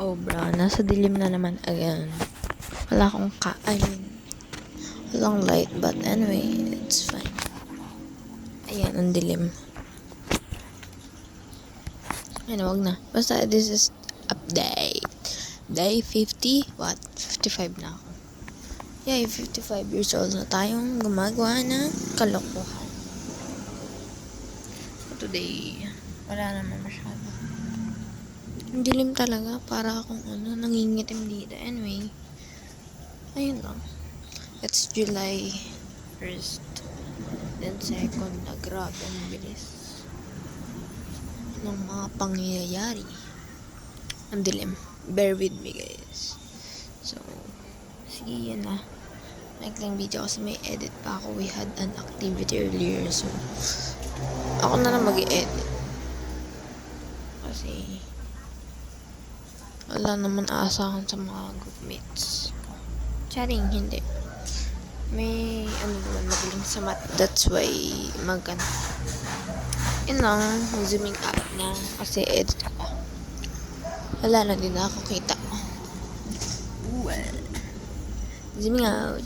Oh bro, nasa dilim na naman again. Wala akong walang light, but anyway, it's fine. Ayan, ang dilim. Ayun, wag na. Basta, this is update. Day 50? What? 55 na ako. Yeah, 55 years old na tayong gumagawa ng kalokohan. So today, wala naman masyado. Ang dilim talaga, para akong nangingitim dito. Anyway, ayun lang. It's July 1st. Then 2nd na, grabe, ang bilis ng mga pangyayari. Ang dilim. Bear with me, guys. So, sige, yun na. Maikling video kasi may edit pa ako. We had an activity earlier, so ako na lang mag-i-edit. Kasi wala naman aasahan sa mga groupmates. Charing, hindi. May naman magaling sa math. That's why yun lang, zooming up na kasi edit ko pa. Wala na din ako kita. Zooming out.